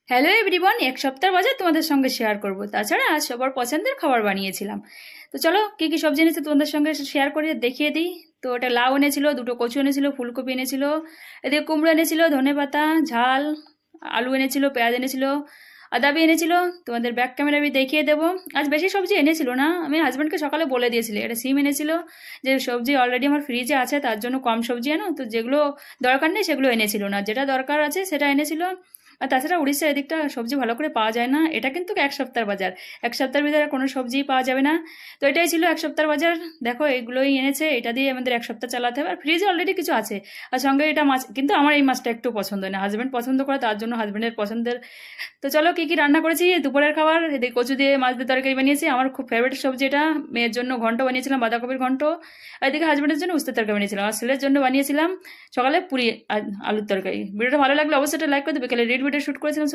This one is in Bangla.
হ্যালো এভরিওয়ান, এক সপ্তাহ বাজার তোমাদের সঙ্গে শেয়ার করব। তাছাড়া আজ সবার পছন্দের খাবার বানিয়েছিলাম। তো চলো কী কী সবজি এনেছে তোমাদের সঙ্গে শেয়ার করে দেখিয়ে দিই। তো ওটা লাউ এনেছিল, দুটো কচু এনেছিল, ফুলকপি এনেছিল, এদিকে কুমড়ো এনেছিল, ধনেপাতা, ঝাল, আলু এনেছিল, পেঁয়াজ এনেছিল, আদাবি এনেছিল। তোমাদের ব্যাক ক্যামেরা আমি দেখিয়ে দেবো। আজ বেশি সবজি এনেছিল না, আমি হাজব্যান্ডকে সকালে বলে দিয়েছিলি এটা সিম এনেছিল, যে সবজি অলরেডি আমার ফ্রিজে আছে তার জন্য কম সবজি এনো, তো যেগুলো দরকার নেই সেগুলো এনেছিল না, যেটা দরকার আছে সেটা এনেছিল। আর তাছাড়া উড়িষ্যার এদিকটা সবজি ভালো করে পাওয়া যায় না, এটা কিন্তু এক সপ্তাহের বাজার, এক সপ্তাহের ভিতরে কোনো সবজিই পাওয়া যাবে না। তো এটাই ছিল এক সপ্তাহের বাজার। দেখো এগুলোই এনেছে, এটা দিয়ে আমাদের এক সপ্তাহ চালাতে হবে। আর ফ্রিজে অলরেডি কিছু আছে, আর সঙ্গে এটা মাছ, কিন্তু আমার এই মাছটা একটু পছন্দ না, হাজব্যান্ড পছন্দ করে তার জন্য হাজব্যান্ডের পছন্দের। তো চলো কী কী রান্না করেছি। দুপুরের খাবার এদিকে কচু দিয়ে মাছ দিয়ে তরকারি বানিয়েছি, আমার খুব ফেভারিট সবজি এটা। মেয়ের জন্য ঘন্ট বানিয়েছিলাম, বাঁধাকপির ঘন্ট। আর এদিকে হাজব্যান্ডের জন্য উস্তের তরকারি বানিয়েছিলাম, আর ছেলের জন্য বানিয়েছিলাম সকালে পুরি আর আলুর তরকারি। ভিডিওটা ভালো লাগলে অবশ্যই একটা লাইক করে দেবে। বিকেলে রেড ভিডিও শ্যুট করেছিলাম।